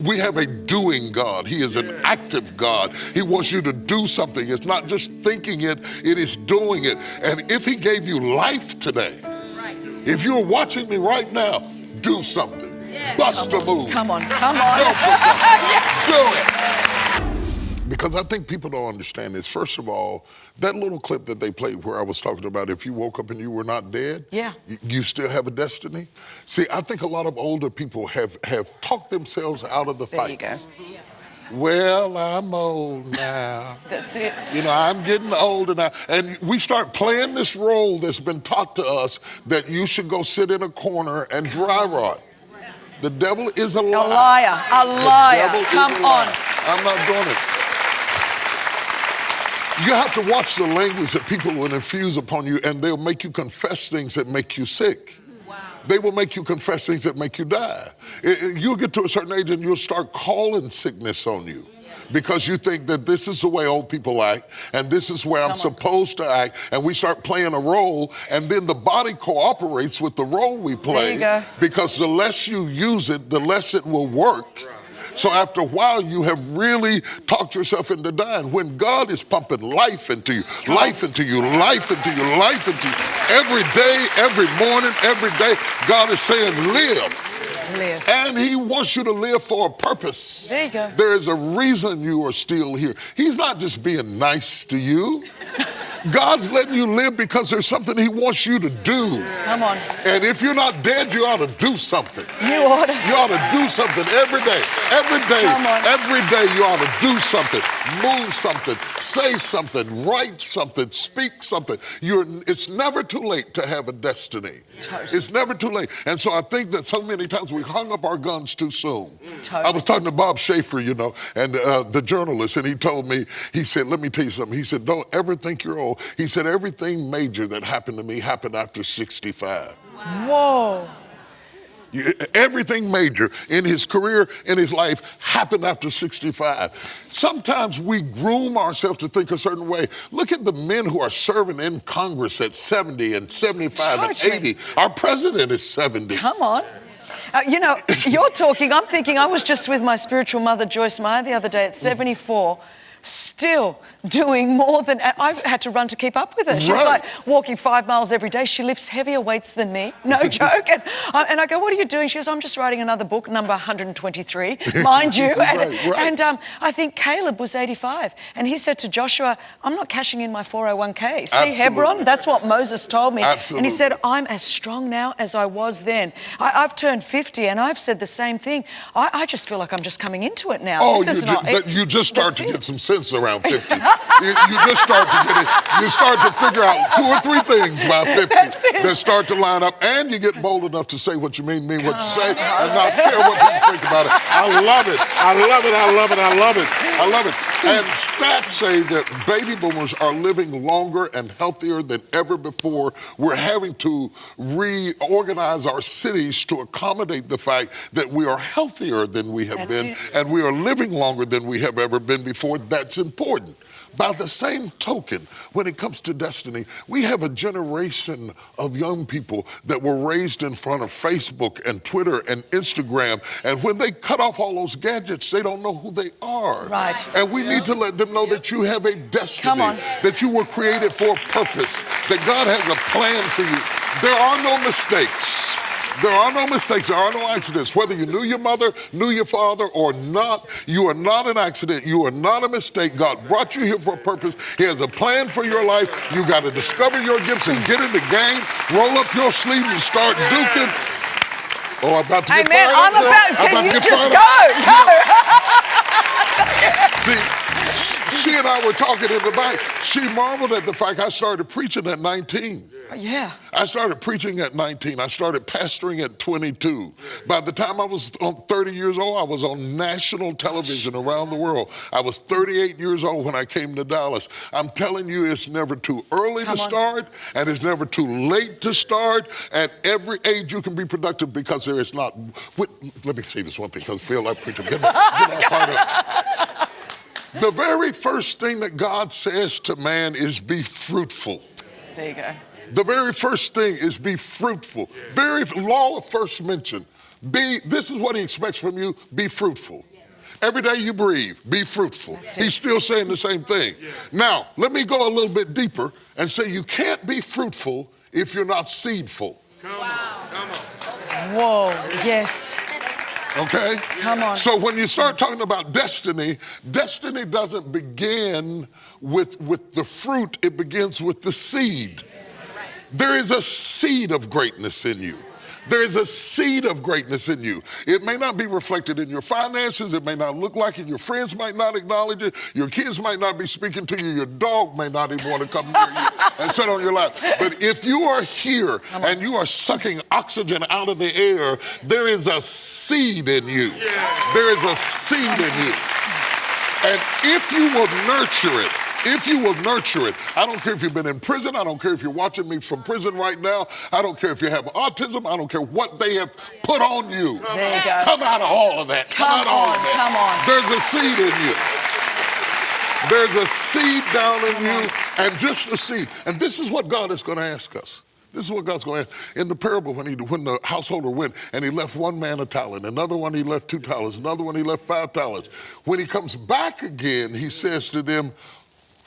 We have a doing God. He is an active God. He wants you to do something. It's not just thinking it, it is doing it. And if he gave you life today, if you're watching me right now, do something. Bust a move. Come on. Go for something. Do it. Because I think people don't understand this. First of all, that little clip that they played where I was talking about if you woke up and you were not dead, you still have a destiny. See, I think a lot of older people have talked themselves out of the fight. There you go. Well, I'm old now. That's it. You know, I'm getting older now. And we start playing this role that's been taught to us that you should go sit in a corner and dry rot. The devil is a liar. A liar. A liar. Come on. I'm not doing it. You have to watch the language that people will infuse upon you, and they'll make you confess things that make you sick. They will make you confess things that make you die. You'll get to a certain age and you'll start calling sickness on you because you think that this is the way old people act and this is where I'm supposed to act, and we start playing a role, and then the body cooperates with the role we play because the less you use it, the less it will work. So after a while, you have really talked yourself into dying when God is pumping life into you, life into you, life into you, life into you. Every day, every morning, every day, God is saying, live. And he wants you to live for a purpose. There you go. There is a reason you are still here. He's not just being nice to you. God's letting you live because there's something he wants you to do. Come on. And if you're not dead, you ought to do something. You ought to. You ought to do something every day. Every day. Every day you ought to do something. Move something. Say something. Write something. Speak something. It's never too late to have a destiny. Totally. It's never too late. And so I think that so many times we hung up our guns too soon. Totally. I was talking to Bob Schaefer, you know, and the journalist, and he told me, he said, let me tell you something. He said, don't ever think you're old. He said, everything major that happened to me happened after 65. Whoa. Everything major in his career, in his life, happened after 65. Sometimes we groom ourselves to think a certain way. Look at the men who are serving in Congress at 70 and 75 and 80. Our president is 70. Come on. You know, you're talking, I'm thinking, I was just with my spiritual mother, Joyce Meyer, the other day at 74. Still doing more than I had to run to keep up with her. She's like walking 5 miles every day. She lifts heavier weights than me. No joke. And I go, what are you doing? She goes, I'm just writing another book, number 123, mind you. And I think Caleb was 85. And he said to Joshua, I'm not cashing in my 401k. See, Hebron? That's what Moses told me. And he said, I'm as strong now as I was then. I've turned 50 and I've said the same thing. I just feel like I'm just coming into it now. Oh, you just start to get some sense around 50. You just start to get it. You start to figure out 2 or 3 things by 50 that start to line up, and you get bold enough to say what you mean what you say, and not care what people think about it. I love it. I love it. I love it. I love it. I love it. And stats say that baby boomers are living longer and healthier than ever before. We're having to reorganize our cities to accommodate the fact that we are healthier than we have been, and we are living longer than we have ever been before. That's important. By the same token, when it comes to destiny, we have a generation of young people that were raised in front of Facebook and Twitter and Instagram, and when they cut off all those gadgets, they don't know who they are. Right. And we need to let them know that you have a destiny, that you were created for a purpose, that God has a plan for you. There are no mistakes. There are no mistakes. There are no accidents. Whether you knew your mother, knew your father or not, you are not an accident. You are not a mistake. God brought you here for a purpose. He has a plan for your life. You got to discover your gifts and get in the game. Roll up your sleeves and start duking. Oh, I'm about to get fired up. Can you just go? See, she and I were talking in the back. She marveled at the fact I started preaching at 19. Yeah. I started preaching at 19. I started pastoring at 22. By the time I was 30 years old, I was on national television around the world. I was 38 years old when I came to Dallas. I'm telling you, it's never too early to start, and it's never too late to start. At every age, you can be productive because there is not. Let me say this one thing because I feel like preaching. Get fired up. The very first thing that God says to man is be fruitful. There you go. The very first thing is be fruitful. Very law of first mention. This is what he expects from you, be fruitful. Every day you breathe, be fruitful. He's still saying the same thing. Now, let me go a little bit deeper and say you can't be fruitful if you're not seedful. Come on. Whoa, yes. Okay? Come on. So when you start talking about destiny, destiny doesn't begin with the fruit, it begins with the seed. There is a seed of greatness in you. There is a seed of greatness in you. It may not be reflected in your finances. It may not look like it. Your friends might not acknowledge it. Your kids might not be speaking to you. Your dog may not even want to come near you and sit on your lap. But if you are here and you are sucking oxygen out of the air, there is a seed in you. There is a seed in you. And if you will nurture it, I don't care if you've been in prison, I don't care if you're watching me from prison right now, I don't care if you have autism, I don't care what they have put on you. There you go. Come out of all of that. Come out of all of that. Come on. There's a seed in you. There's a seed down in you, and just a seed. And this is what God is going to ask us. This is what God's going to ask. In the parable, when the householder went and he left one man a talent, another one he left 2 talents, another one he left 5 talents. When he comes back again, he says to them,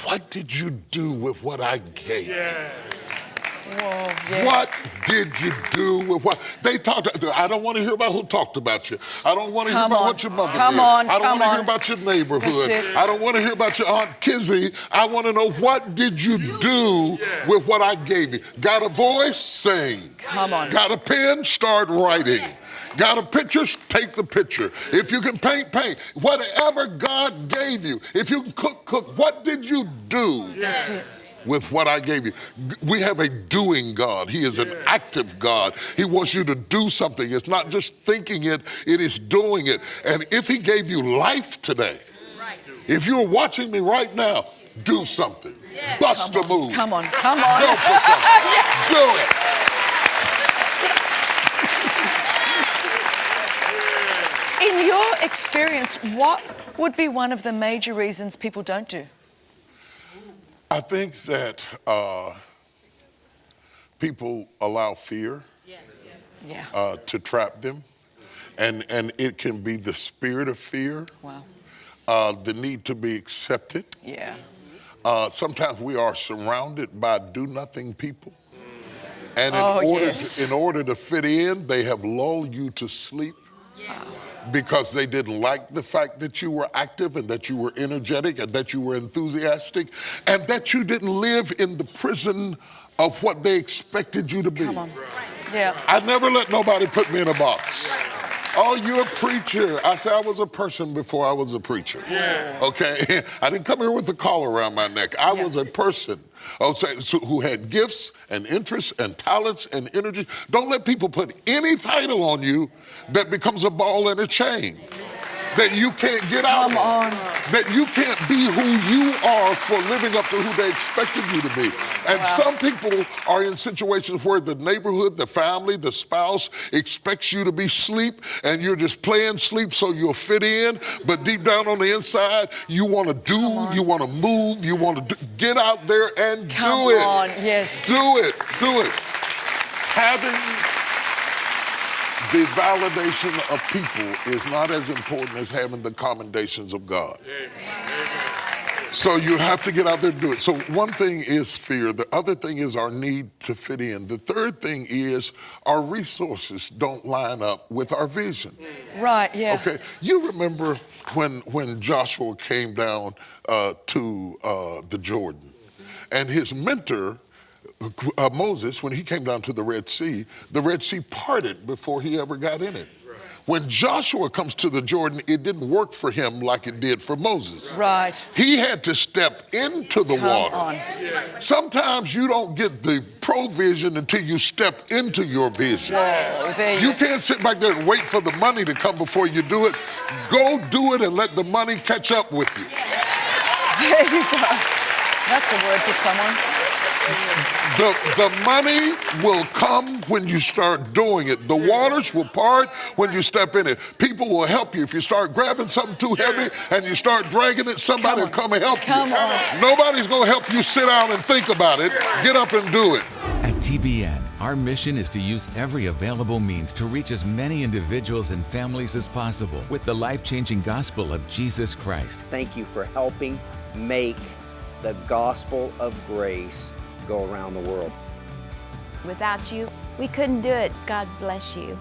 what did you do with what I gave you? Whoa, yeah. What did you do with what? They talked. I don't want to hear about who talked about you. I don't want to hear about what your mother did. I don't want to hear about your neighborhood. I don't want to hear about your Aunt Kizzy. I want to know, what did you do with what I gave you? Got a voice? Sing. Come on. Got a pen? Start writing. Got a picture? Take the picture. If you can paint, paint. Whatever God gave you. If you can cook. What did you do with what I gave you? We have a doing God. He is an active God. He wants you to do something. It's not just thinking it, it is doing it. And if he gave you life today, if you're watching me right now, do something. Bust a move. Come on. Go for something. Do it. In your experience, what would be one of the major reasons people don't do? I think that people allow fear to trap them. And it can be the spirit of fear, the need to be accepted. Sometimes we are surrounded by do-nothing people. And in order to fit in, they have lulled you to sleep. Because they didn't like the fact that you were active and that you were energetic and that you were enthusiastic and that you didn't live in the prison of what they expected you to be. Come on. Yeah. I never let nobody put me in a box. Oh, you're a preacher. I said I was a person before I was a preacher. Okay? I didn't come here with a collar around my neck. I was a person who had gifts and interests and talents and energy. Don't let people put any title on you that becomes a ball and a chain that you can't get out of. That you can't be who you are for living up to who they expected you to be. And some people are in situations where the neighborhood, the family, the spouse expects you to be sleep, and you're just playing sleep so you'll fit in. But deep down on the inside, you want to do, you want to move, you want to get out there and do it. Come on, yes. Do it. Having the validation of people is not as important as having the commendations of God. So you have to get out there and do it. So one thing is fear. The other thing is our need to fit in. The third thing is our resources don't line up with our vision. Right, yeah. Okay, you remember when Joshua came down to the Jordan, and his mentor, Moses, when he came down to the Red Sea parted before he ever got in it. When Joshua comes to the Jordan, it didn't work for him like it did for Moses. Right. He had to step into the water. Sometimes you don't get the provision until you step into your vision. You can't sit back there and wait for the money to come before you do it. Go do it and let the money catch up with you. There you go. That's a word for someone. The money will come when you start doing it. The waters will part when you step in it. People will help you. If you start grabbing something too heavy and you start dragging it, somebody will come and help you. Nobody's going to help you sit down and think about it. Get up and do it. At TBN, Our mission is to use every available means to reach as many individuals and families as possible with the life-changing gospel of Jesus Christ. Thank you for helping make the gospel of grace go around the world. Without you, we couldn't do it. God bless you.